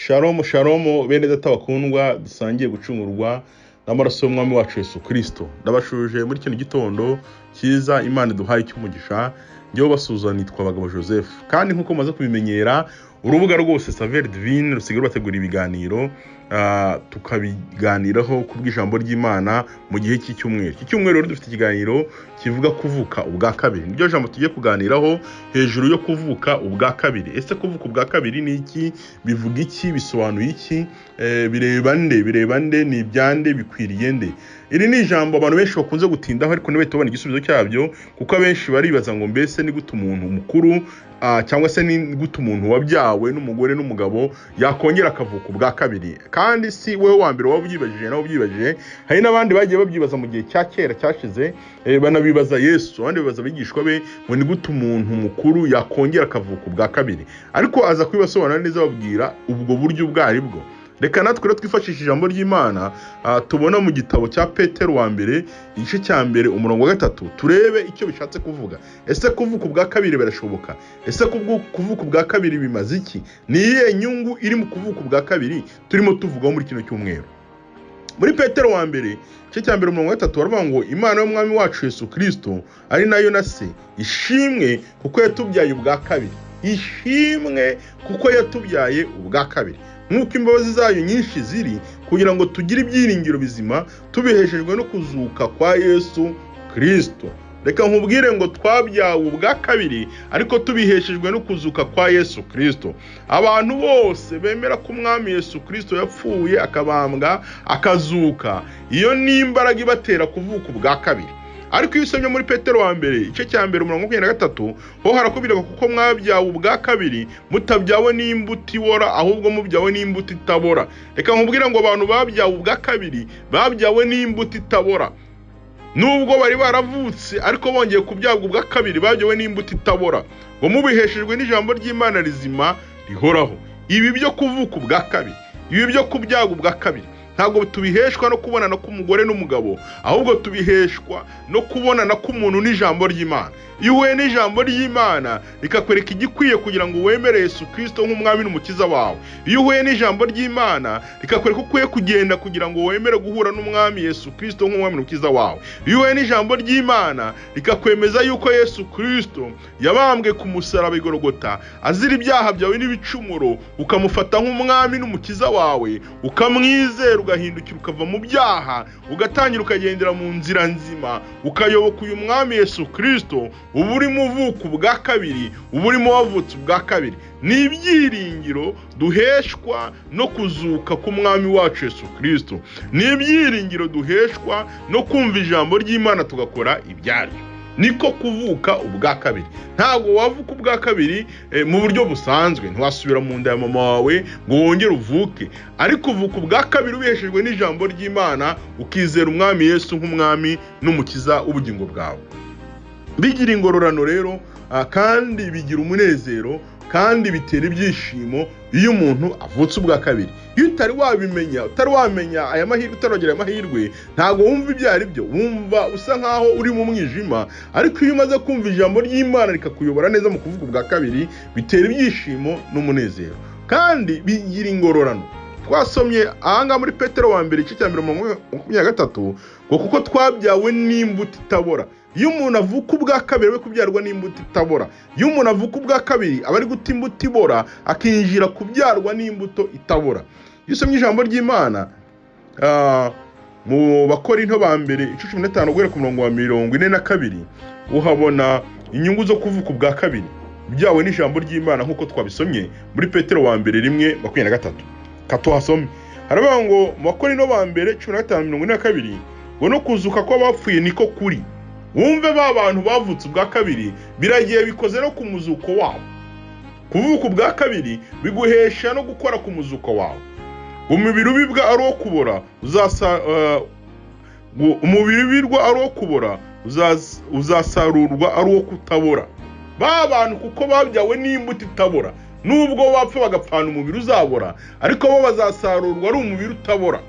Shalom shalom bene data bakundwa dusangiye gucungurwa n'amaraso y'umwami wacu Yesu Kristo. Ndabashuje muri kino gitondo cyiza Imana duhaye cy'umugisha. Njyewe basuza nitwa Bagabo Joseph. Kandi nkuko maze kubimenyera urubuga rwose Saveur Divine rusigaye bategura ibiganiro tukabiganiraho kubw'ijambo ry'Imana mu gihe cy'icyumweru. Icyumweru rero dufite ikiganiro kivuga kuvuka ubwa kabiri. Niryo jambo tugiye kuganiraho hejuru yo kuvuka ubwa kabiri. Ese kuvuka ubwa kabiri ni iki? Bivuga iki? Bisobanuye iki? Bireba nde? Ni ibyande? Bikwiriye nde? Iri ni ijambo abantu benshi bakunze gutindaho ariko niwe tubona igisubizo cyabyo, kuko abenshi baribaza ngo mbese ni gute umuntu mukuru cyangwa se ni gute umuntu wabyawe n'umugore n'umugabo yakongera akavuka ubwa kabiri. Kandi si wewe wa mbere wabyibajije nawe byibajije, hari n'abandi bagiye babyibaza mu gihe cya kera cyashize, banabibaza Yesu, abandi bibaza abigishwa be ngo ni gute umuntu mukuru yakongera akavuka ubwa kabiri. Ariko aza kwibasobanura neza babwira ubwo buryo bwari bwo. Reka natwe rero twifashisha ijambo ry'Imana tubona mu gitabo cya Petero wa mbere igice cya mbere umurongo wa 3, turebe icyo bishatse kuvuga. Ese kuvuka ubwa kabiri birashoboka? Ese kuvuka ubwa kabiri bimaze iki? Ni iyihe nyungu iri mu kuvuka ubwa kabiri turimo tuvugaho muri kino cyumweru? Muri Petero wa mbere igice cya mbere umurongo wa 3 baravuga ngo Imana y'umwami wacu Yesu Kristo ari nayo na se ishimwe kuko yatubyaye ubwa kabiri. Ishimwe kuko yatubyaye ubwa kabiri, nk'uko imbabazi zayo nyinshi ziri, kugira ngo tugire ibyiringiro bizima tubiheshejwe no kuzuka kwa Yesu Kristo. Reka nkubwire ngo twabyawe ubwa kabiri ariko tubiheshejwe no kuzuka kwa Yesu Kristo. Abantu bose bemera ko umwami Yesu Kristo yapfuye akabambwa akazuka, iyo ni imbaraga ibatera kuvuka ubwa kabiri. Ariko iyo usomye muri Petero wa mbere igice cya mbere umurongo wa 23 ho harakubwira kuko mwabyawe ubwa kabiri mutabyawe n'imbuto ibora, ahubwo mubyawe n'imbuto itabora. Reka nkubwira ngo abantu babyawe ubwa kabiri babyawe n'imbuto itabora. Nubwo bari baravutse ariko bongeye kubyabwa ubwa kabiri babyawe n'imbuto itabora, ngo mubiheshejwe n'ijambo ry'Imana rizima rihoraho. Ibi byo kuvuka ubwa kabiri, ibi byo kubyabwa ubwa kabiri, ntabwo tubiheshwa no kubonana k'umugore n'umugabo, ahubwo tubiheshwa no kubonana k'umuntu n'ijambo ry'Imana. Iyo uhuye n'ijambo ry'Imana rikakwereka igikwiye kugira ngo wemere Yesu Kristo nk'umwami n'umukiza wawe. Iyo uhuye n'ijambo ry'Imana rikakwereka uko ukwiye kugenda kugira ngo wemere guhura n'umwami Yesu Kristo nk'umwami n'umukiza wawe. Iyo uhuye n'ijambo ry'Imana rikakwemeza yuko Yesu Kristo yabambwe ku musaraba i Golgotha azira ibyaha byawe n'ibicumuro, ukamufata nk'umwami n'umukiza wawe, ukamwizera, ugahindukira ukava mu byaha, ugatangira ukagendera mu nzira nzima, ukayoboka uyu mwami Yesu Kristo, uba urimo uvuka ubwa kabiri, uba urimo wavutse ubwa kabiri. Ni ibyiringiro duheshwa no kuzuka k'umwami wacu Yesu Kristo. Ni ibyiringiro duheshwa no kumva ijambo ry'Imana tugakora ibyaryo. Niko kuvuka ubwa kabiri. Ntabwo wavuka ubwa kabiri mu buryo busanzwe, ntiwasubira mu nda ya mama wawe ngo wongere uvuke, ariko uvuka ubwa kabiri ubeshejwe n'ijambo ry'Imana, ukizera umwami Yesu nk'umwami n'umukiza w'ubugingo bwawe. Bigira ingororano rero, kandi bigira umunezero, kandi bitera ibyishimo iyo umuntu avutse ubwa kabiri. Iyo utari wamenya aya mahirwe, utarogera aya mahirwe, ntabwo wumva ibyo ari byo, wumva usa nkaho uri mu mwijima. Ariko iyo umaze kumva ijambo ry'Imana rikakuyobora neza mu kuvuga ubwa kabiri, bitera ibyishimo n'umunezero, kandi bigira ingororano. Twasomye ahanga muri Petero wa mbere igice cya mbere umurongo wa 23 ngo kuko twabyawe n'imbuto itabora. Iyo umuntu avuka ubwa kabiri we kubyarwa n'imbuto itabora. Iyo umuntu avuka ubwa kabiri aba ari guta imbuto ibora akinjira kubyarwa n'imbuto itabora. Iyo usomye ijambo ry'Imana mu Bakorinto ba mbere igice 15 guhera ku murongo wa 42 uhabona inyungu zo kuvuka ubwa kabiri byawe n'ijambo ry'Imana nk'uko twabisomye muri Petero wa mbere 1:23. Katuhasome haravuga ngo mu Bakorinto ba mbere 15:42 ngo no kuzuka kw'abapfuye niko kuri. Wumve ba bantu bavutse ubwa kabiri biragiye bikoze no ku muzuko wabo. Kuvuka ubwa kabiri biguhesha no gukora ku muzuko wawe. Umubiri ubibwa ari wo kubora umubiri wirwa ari wo kubora uzasarurwa ari wo kutabora. Ba bantu kuko babyawe n'imbuto itabora, nubwo bapfa bagapfana umubiri uzabora, ariko bo bazasarurwa ari umubiri utabora.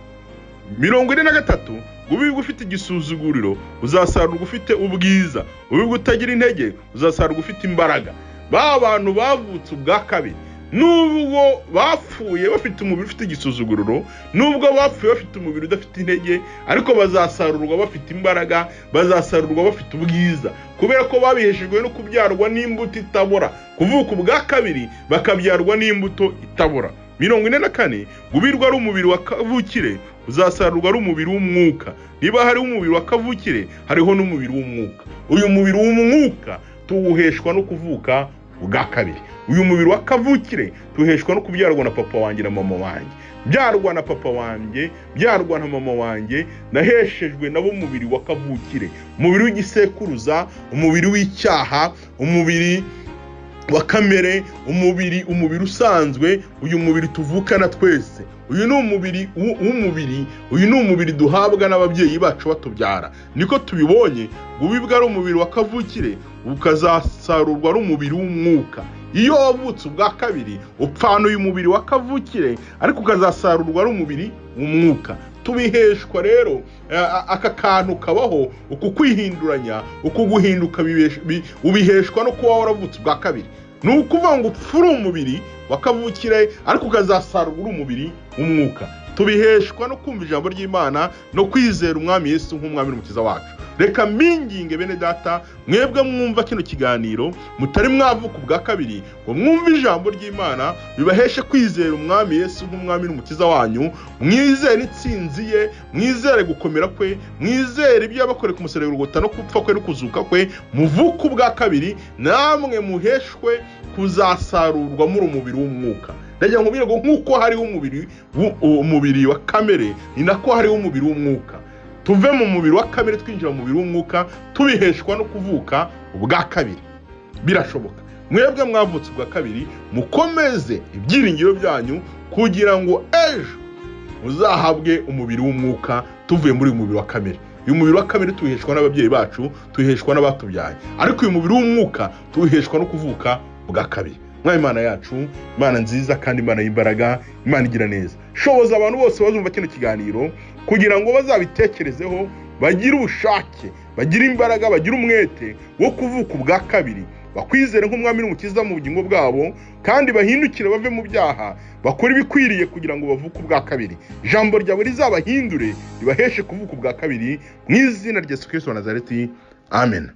43 ubibwa ufite igisuzuguriro uzasarurwa ufite ubwiza, ubibwa utagira intege uzasarurwa ufite imbaraga. Ba bantu bavutse ubwa kabiri nubwo bapfuye bafite umubiri ufite igisuzuguriro, nubwo bapfuye bafite umubiri udafite intege, ariko bazasarurwa bafite imbaraga, bazasarurwa bafite ubwiza, kubera ko babiheshejwe no kubyarwa n'imbuto itabora. Kuvuka ubwa kabiri bakabyarwa n'imbuto itabora. 44 gubirwa ari umubiri wa kavukire, uzasarurwa ari umubiri w'umwuka. Niba hari umubiri wa kavukire, hariho n'umubiri w'umwuka. Uyu mubiri w'umwuka tuwuheshwa no kuvuka ubwa kabiri. Uyu mubiri wa kavukire tuheshwa no kubyarwa na papa wanjye na mama wanjye. Byarwa na papa wanjye, byarwa na mama wanjye, naheshejwe nabo umubiri wa kavukire, umubiri w'igisekuruza, umubiri w'icyaha, umubiri wa kamere, umubiri usanzwe. Uyu mubiri tuvukana twese. Uyu ni umubiri uyu ni umubiri duhabwa n'ababyeyi bacu batubyara. Niko tubibonye, gubibwa ari umubiri wa kavukire, ukazasarurwa ari umubiri w'umwuka. Iyo wavutse ubwa kabiri upfana uyu mubiri wa kavukire, ariko ukazasarurwa ari umubiri w'umwuka. Tubiheshwa rero aka kantu kabaho, uku kwihinduranya, uku guhinduka ubiheshwa no kuba waravutse ubwa kabiri. Ni ukuvuga ngo upfura umubiri wa kavukire, ariko ukazasarurwa umubiri w'umwuka. Tubiheshwa no kumva ijambo ry'Imana no kwizera umwami Yesu nk'umwami n'umukiza wacu. Reka mbinginge bene data, mwebwe mwumva kino kiganiro mutari mwavuka ubwa kabiri, ngo mwumve ijambo ry'Imana bibaheshe kwizera umwami Yesu nk'umwami n'umukiza wanyu, mwizere intsinzi ye, mwizere gukomera kwe, mwizere ibyo yabakoreye ku musaraba w'Igorogota no gupfa kwe no kuzuka kwe, muvuka ubwa kabiri, namwe muheshwe kuzasarurwa muri umubiri w'umwuka. Ndagira ngo ngo nk'uko hariho umubiri wa kamere, ni nako hariho umubiri w'umwuka. Tuve mu mubiri wa kamere twinjira mu mubiri w'umwuka, tubiheshwa no kuvuka ubwa kabiri. Birashoboka. Mwebwe mwavutse ubwa kabiri, mukomeze ibyiringiro byanyu kugira ngo ejo muzahabwe umubiri w'umwuka tuvuye muri uyu mubiri wa kamere. Uyu mubiri wa kamere tuheshwa n'ababyeyi bacu, tuheshwa n'abatubyaye, ariko uyu mubiri w'umwuka tuheshwa no kuvuka ubwa kabiri. Imana yacu, Imana nziza kandi Imana y'imbaraga, Imana igira neza. Shoboza abantu bose bazumva kino kiganiro kugira ngo bazabitekerezeho, bagire ubushake, bagire imbaraga, bagire umwete wo kuvuka ubwa kabiri, bakwizere nk'umwami n'umukiza mu bugingo bwabo, kandi bahindukire bave mu byaha, bakora ibikwiriye kugira ngo bavuke ubwa kabiri. Ijambo ryawe rizabahindure, ribaheshe kuvuka ubwa kabiri, mu izina rya Yesu Kristo wa Nazareti. Amen.